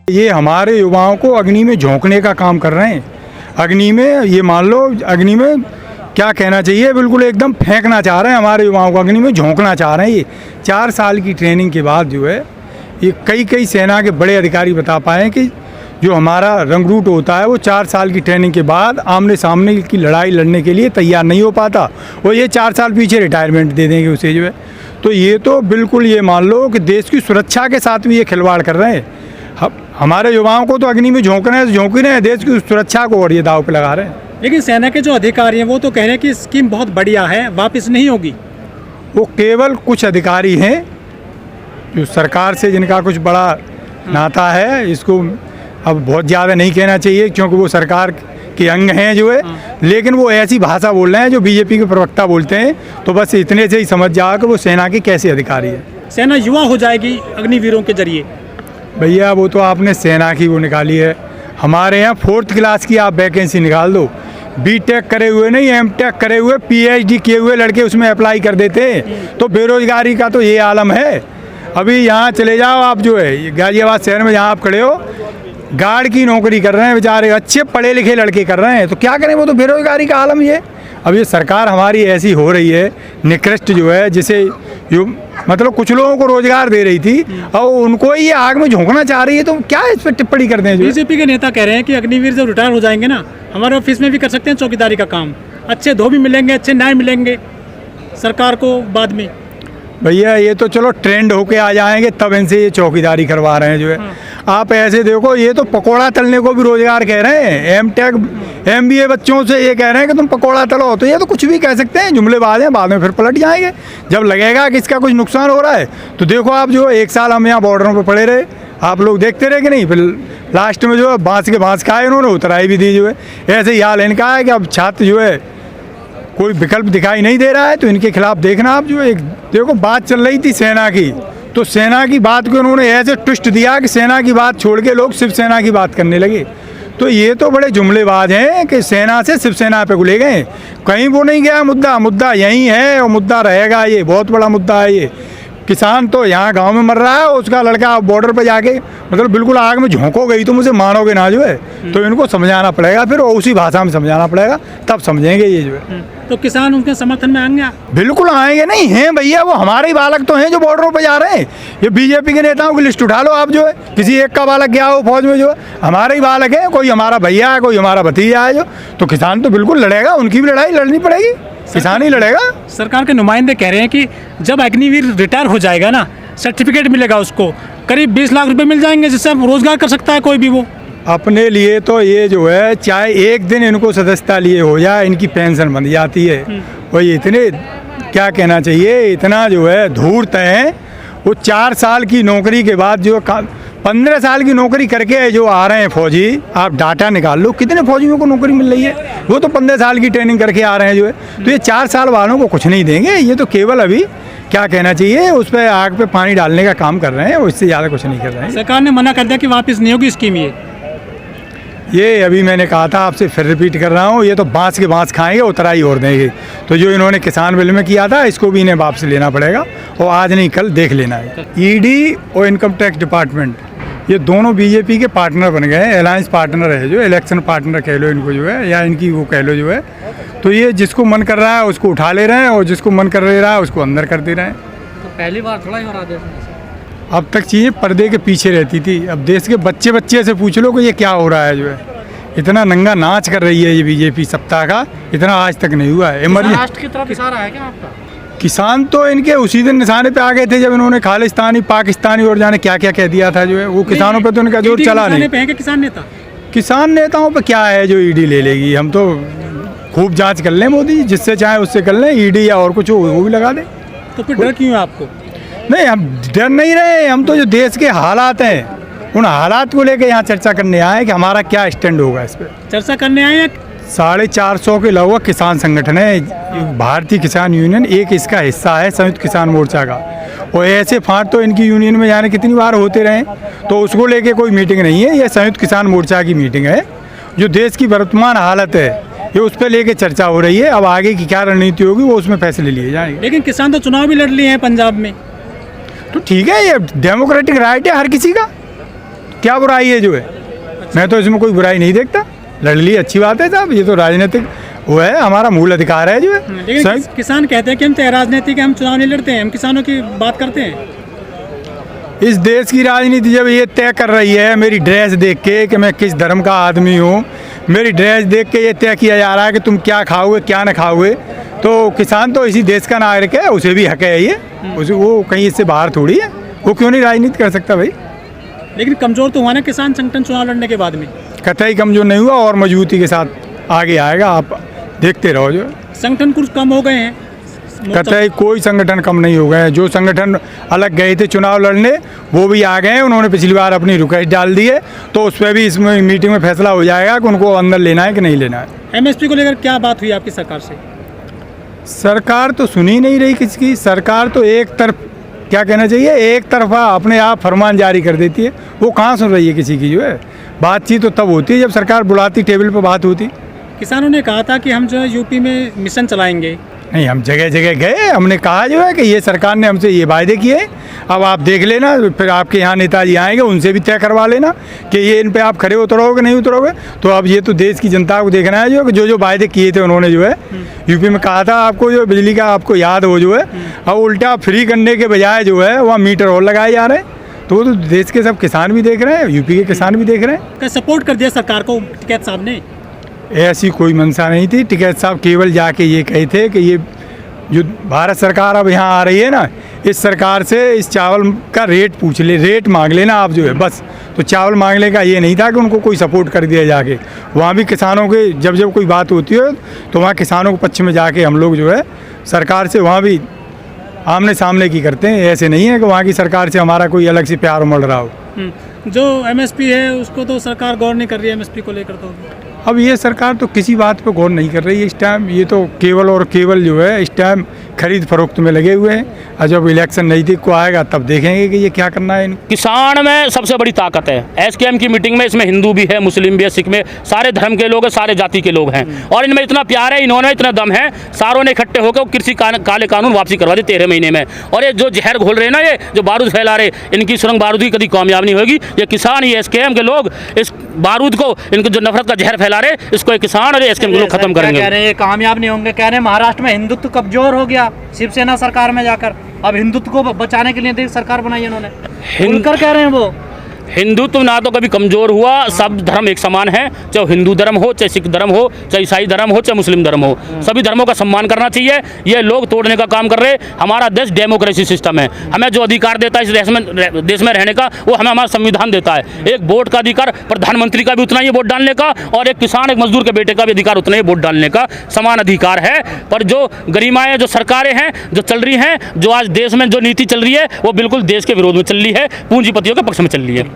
ये हमारे युवाओं को अग्नि में झोंकने का काम कर रहे हैं। अग्नि में, ये मान लो अग्नि में क्या कहना चाहिए, बिल्कुल एकदम फेंकना चाह रहे हैं हमारे युवाओं को, अग्नि में झोंकना चाह रहे हैं। ये 4 साल की ट्रेनिंग के बाद जो है, ये कई सेना के बड़े अधिकारी बता पाए कि जो हमारा रंगरूट होता है वो 4 साल की ट्रेनिंग के बाद आमने सामने की लड़ाई लड़ने के लिए तैयार नहीं हो पाता, और ये 4 साल पीछे रिटायरमेंट दे देंगे उसे जो है। तो ये तो बिल्कुल ये मान लो कि देश की सुरक्षा के साथ भी ये खिलवाड़ कर रहे हैं। हमारे युवाओं को तो अग्नि में झोंक रहे हैं, झोंक ही रहे हैं, देश की सुरक्षा को और ये दाव पे लगा रहे हैं। लेकिन सेना के जो अधिकारी हैं वो तो कह रहे हैं कि स्कीम बहुत बढ़िया है, वापस नहीं होगी। वो केवल कुछ अधिकारी हैं जो सरकार से जिनका कुछ बड़ा नाता है, इसको अब बहुत ज़्यादा नहीं कहना चाहिए क्योंकि वो सरकार के अंग हैं जो है, लेकिन वो ऐसी भाषा बोल रहे हैं जो बीजेपी के प्रवक्ता बोलते हैं। तो बस इतने से ही समझ जाओ कि वो सेना के कैसे अधिकारी है। सेना युवा हो जाएगी अग्निवीरों के जरिए। भैया वो तो आपने सेना की वो निकाली है, हमारे यहाँ 4th क्लास की आप वैकेंसी निकाल दो, बीटेक करे हुए नहीं, एमटेक करे हुए, पीएचडी किए हुए लड़के उसमें अप्लाई कर देते हैं। तो बेरोजगारी का तो ये आलम है। अभी यहाँ चले जाओ आप जो है गाजियाबाद शहर में, जहाँ आप खड़े हो, गार्ड की नौकरी कर रहे हैं बेचारे, अच्छे पढ़े लिखे लड़के कर रहे हैं। तो क्या करें, वो तो बेरोजगारी का आलम ये। अब ये सरकार हमारी ऐसी हो रही है निकृष्ट जो है, जिसे मतलब कुछ लोगों को रोजगार दे रही थी और उनको ही ये आग में झोंकना चाह रही है। तो क्या इस पर टिप्पणी करते हैं? बीजेपी के नेता कह रहे हैं कि अग्निवीर जब रिटायर हो जाएंगे ना, हमारे ऑफिस में भी कर सकते हैं चौकीदारी का काम, अच्छे धोबी मिलेंगे, अच्छे न्याय मिलेंगे सरकार को बाद में। भैया ये तो चलो ट्रेंड होके आ जाएंगे, तब इनसे ये चौकीदारी करवा रहे हैं जो है। आप ऐसे देखो, ये तो पकोड़ा तलने को भी रोजगार कह रहे हैं। एमटेक एमबीए बच्चों से ये कह रहे हैं कि तुम पकोड़ा तलो, तो ये तो कुछ भी कह सकते हैं, जुमलेबाज हैं, बाद में फिर पलट जाएंगे जब लगेगा कि इसका कुछ नुकसान हो रहा है। तो देखो आप जो 1 साल हम यहाँ बॉर्डरों पर पड़े रहे, आप लोग देखते रहे कि नहीं, फिर लास्ट में जो है बाँस के बाँस खाए इन्होंने, उतराई भी दी जो है। ऐसे ही हाल इनका है कि अब छात्र जो है कोई विकल्प दिखाई नहीं दे रहा है, तो इनके खिलाफ देखना आप जो एक देखो बात चल रही थी सेना की, तो सेना की बात को उन्होंने ऐसे ट्विस्ट दिया कि सेना की बात छोड़ के लोग शिवसेना की बात करने लगे। तो ये तो बड़े जुमलेबाज हैं कि सेना से शिवसेना पे ले गए, कहीं वो नहीं गया मुद्दा, मुद्दा यही है और मुद्दा रहेगा। ये बहुत बड़ा मुद्दा है। ये किसान तो यहाँ गांव में मर रहा है, उसका लड़का बॉर्डर पे जाके मतलब बिल्कुल आग में झोंको गई, तो मुझे मानोगे ना जो है। तो इनको समझाना पड़ेगा, फिर उसी भाषा में समझाना पड़ेगा, तब समझेंगे ये जो है। तो किसान उनके समर्थन में आएंगे? बिल्कुल आएंगे, नहीं हैं भैया, वो हमारे ही बालक तो हैं जो बॉर्डरों पे जा रहे हैं। ये बीजेपी के नेताओं की लिस्ट उठा लो आप जो है, किसी एक का बालक गया हो फौज में जो है, हमारे ही बालक है, कोई हमारा भैया है, कोई हमारा भतीजा है जो। तो किसान तो बिल्कुल लड़ेगा, उनकी भी लड़ाई लड़नी पड़ेगी, किसान ही लड़ेगा। सरकार के नुमाइंदे कह रहे हैं कि जब अग्निवीर रिटायर हो जाएगा ना, सर्टिफिकेट मिलेगा उसको, करीब 20 लाख रुपए मिल जाएंगे, जिससे रोजगार कर सकता है कोई भी। वो अपने लिए तो ये जो है, चाहे एक दिन इनको सदस्यता लिए हो जाए, इनकी पेंशन बन जाती है। और ये इतने क्या कहना चाहिए, इतना जो है धूर्त है। वो 4 साल की नौकरी के बाद जो 15 साल की नौकरी करके जो आ रहे हैं फौजी, आप डाटा निकाल लो कितने फौजियों को नौकरी मिल रही है। वो तो 15 साल की ट्रेनिंग करके आ रहे हैं जो है। तो ये 4 साल वालों को कुछ नहीं देंगे, ये तो केवल अभी क्या कहना चाहिए, उस पर आग पे पानी डालने का काम कर रहे हैं, उससे ज़्यादा कुछ नहीं कर रहे हैं। सरकार ने मना कर दिया कि वापस नहीं होगी स्कीम। ये अभी मैंने कहा था आपसे, फिर रिपीट कर रहा हूँ, ये तो बांस के बांस खाएंगे, उतराई और देंगे। तो जो इन्होंने किसान बिल में किया था, इसको भी इन्हें वापस लेना पड़ेगा, और आज नहीं कल देख लेना है। ईडी और इनकम टैक्स डिपार्टमेंट, ये दोनों बीजेपी के पार्टनर बन गए हैं, अलायंस पार्टनर है जो, इलेक्शन पार्टनर कह लो इनको जो है, या इनकी वो कह लो जो है। तो ये जिसको मन कर रहा है उसको उठा ले रहे हैं, और जिसको मन कर रहा है उसको अंदर कर दे रहे हैं। तो पहली बार थोड़ा ही हो रहा है। अब तक चीज़ें पर्दे के पीछे रहती थी, अब देश के बच्चे बच्चे से पूछ लो कि ये क्या हो रहा है जो है। इतना नंगा नाच कर रही है ये बीजेपी सप्ताह का, इतना आज तक नहीं हुआ है। महाराष्ट्र की तरफ इशारा है क्या आपका? किसान तो इनके उसी दिन निशाने पे आ गए थे जब इन्होंने खालिस्तानी, पाकिस्तानी और जाने क्या क्या कह दिया था जो है। वो किसानों पे तो इनका जोर चला नहीं। किसान नेताओं पे क्या है जो ईडी ले लेगी। हम तो खूब जांच कर लें मोदी, जिससे चाहे उससे कर लें, ईडी या और कुछ हो वो भी लगा दें। तो फिर डर क्यों है आपको? नहीं, हम डर नहीं रहे, हम तो जो देश के हालात हैं उन हालात को लेकर यहाँ चर्चा करने आए कि हमारा क्या स्टैंड होगा इस पर। चर्चा करने आए हैं। 450 के लगभग किसान संगठन है, भारतीय किसान यूनियन एक इसका हिस्सा है, संयुक्त किसान मोर्चा का। और ऐसे फांट तो इनकी यूनियन में जाने कितनी बार होते रहे, तो उसको लेके कोई मीटिंग नहीं है। ये संयुक्त किसान मोर्चा की मीटिंग है, जो देश की वर्तमान हालत है ये उस पर लेके चर्चा हो रही है। अब आगे की क्या रणनीति होगी वो उसमें फैसले लिए जाएंगे। लेकिन किसान तो चुनाव भी लड़ लिए हैं पंजाब में। तो ठीक है, ये डेमोक्रेटिक राइट है हर किसी का, क्या बुराई है जो है? मैं तो इसमें कोई बुराई नहीं देखता, लड़ ली अच्छी बात है साहब, ये तो राजनीतिक वो है, हमारा मूल अधिकार है जो है। लेकिन किसान कहते हैं कि हम तो राजनीतिक हम चुनाव नहीं लड़ते हैं, हम किसानों की बात करते हैं। इस देश की राजनीति जब ये तय कर रही है मेरी ड्रेस देख के कि मैं किस धर्म का आदमी हूँ, मेरी ड्रेस देख के ये तय किया जा रहा है कि तुम क्या खाओगे क्या ना खाओगे, तो किसान तो इसी देश का नागरिक है, उसे भी हक है ये, उसे वो कहीं इससे बाहर थोड़ी है, वो क्यों नहीं राजनीति कर सकता भाई? लेकिन कमज़ोर तो हुआ ना किसान संगठन चुनाव लड़ने के बाद में। कतई कमजोर नहीं हुआ और मजबूती के साथ आगे आएगा, आप देखते रहो जो संगठन कुछ कम हो गए हैं। कतई कोई संगठन कम नहीं हो गए हैं। जो संगठन अलग गए थे चुनाव लड़ने वो भी आ गए हैं, उन्होंने पिछली बार अपनी रिक्वेस्ट डाल दी है, तो उस पर भी इसमें मीटिंग में फैसला हो जाएगा कि उनको अंदर लेना है कि नहीं लेना है। एमएसपी को लेकर क्या बात हुई आपकी सरकार से? सरकार तो सुनी नहीं रही किसी की, सरकार तो एक तरफ क्या कहना चाहिए, एक तरफा अपने आप फरमान जारी कर देती है, वो कहाँ सुन रही है किसी की जो है? बातचीत तो तब होती है जब सरकार बुलाती, टेबल पर बात होती। किसानों ने कहा था कि हम जो है यूपी में मिशन चलाएंगे। नहीं, हम जगह जगह गए, हमने कहा जो है कि ये सरकार ने हमसे ये वायदे किए, अब आप देख लेना, फिर आपके यहाँ नेताजी आएंगे उनसे भी तय करवा लेना कि ये इन पे आप खड़े उतरोगे नहीं उतरोगे। तो अब ये तो देश की जनता को देखना है जो जो वायदे किए थे उन्होंने जो है यूपी में कहा था आपको जो बिजली का आपको याद हो जो है, अब उल्टा फ्री करने के बजाय जो है वहाँ मीटर और लगाए जा रहे हैं, तो वो तो देश के सब किसान भी देख रहे हैं, यूपी के किसान भी देख रहे हैं। क्या सपोर्ट कर दिया सरकार को टिकैत साहब ने? ऐसी कोई मंशा नहीं थी, टिकैत साहब केवल जाके ये कहे थे कि ये जो भारत सरकार अब यहाँ आ रही है ना, इस सरकार से इस चावल का रेट पूछ ले, रेट मांग लेना आप जो है बस। तो चावल मांगने का ये नहीं था कि उनको कोई सपोर्ट कर दिया जाके, वहाँ भी किसानों के जब जब कोई बात होती है तो वहाँ किसानों के पक्ष में जाके हम लोग जो है सरकार से वहाँ भी आमने सामने की करते हैं। ऐसे नहीं है कि वहाँ की सरकार से हमारा कोई अलग से प्यार उमड़ रहा हो। जो एमएसपी है उसको तो सरकार गौर नहीं कर रही है, एमएसपी को लेकर तो अब ये सरकार तो किसी बात पे गौर नहीं कर रही है इस टाइम, ये तो केवल और केवल जो है इस टाइम खरीद फरोख्त में लगे हुए हैं, और जब इलेक्शन नज़दीक को आएगा तब देखेंगे कि ये क्या करना है इनको। किसान में सबसे बड़ी ताकत है। एसकेएम की मीटिंग में इसमें हिंदू भी है, मुस्लिम भी है, सिख में, सारे धर्म के लोग हैं, सारे जाति के लोग हैं, और इनमें इतना प्यार है, इन्होंने इतना दम है, सारों ने इकट्ठे होकर कृषि काले कानून वापसी करवा दी 13 महीने में। और ये जो जहर घोल रहे हैं ना, ये जो बारूद फैला रहे, इनकी सुरंग बारूद की कभी कामयाब नहीं होगी। ये किसान, ये एसकेएम के लोग इस बारूद को, इनको जो नफरत का जहर फैला रहे, इसको एक किसान और एसकेएम के लोग खत्म करेंगे। कह रहे हैं ये कामयाब नहीं होंगे, कह रहे हैं महाराष्ट्र में हिंदुत्व कमजोर हो गया शिवसेना सरकार में जाकर, अब हिंदुत्व को बचाने के लिए सरकार बनाई उन्होंने, खुलकर कह रहे हैं वो। हिंदुत्व ना तो कभी कमजोर हुआ, सब धर्म एक समान है, चाहे हिंदू धर्म हो, चाहे सिख धर्म हो, चाहे ईसाई धर्म हो, चाहे मुस्लिम धर्म हो, सभी धर्मों का सम्मान करना चाहिए। ये लोग तोड़ने का काम कर रहे। हमारा देश डेमोक्रेसी सिस्टम है, हमें जो अधिकार देता है इस देश में रहने का, वो हमें हमारा संविधान देता है। एक वोट का अधिकार प्रधानमंत्री का भी उतना ही वोट डालने का, और एक किसान, एक मजदूर के बेटे का भी अधिकार उतना ही वोट डालने का, समान अधिकार है। पर जो गरिमाएं, जो सरकारें हैं जो चल रही हैं, जो आज देश में जो नीति चल रही है, वो बिल्कुल देश के विरोध में चल रही है, पूंजीपतियों के पक्ष में चल रही है।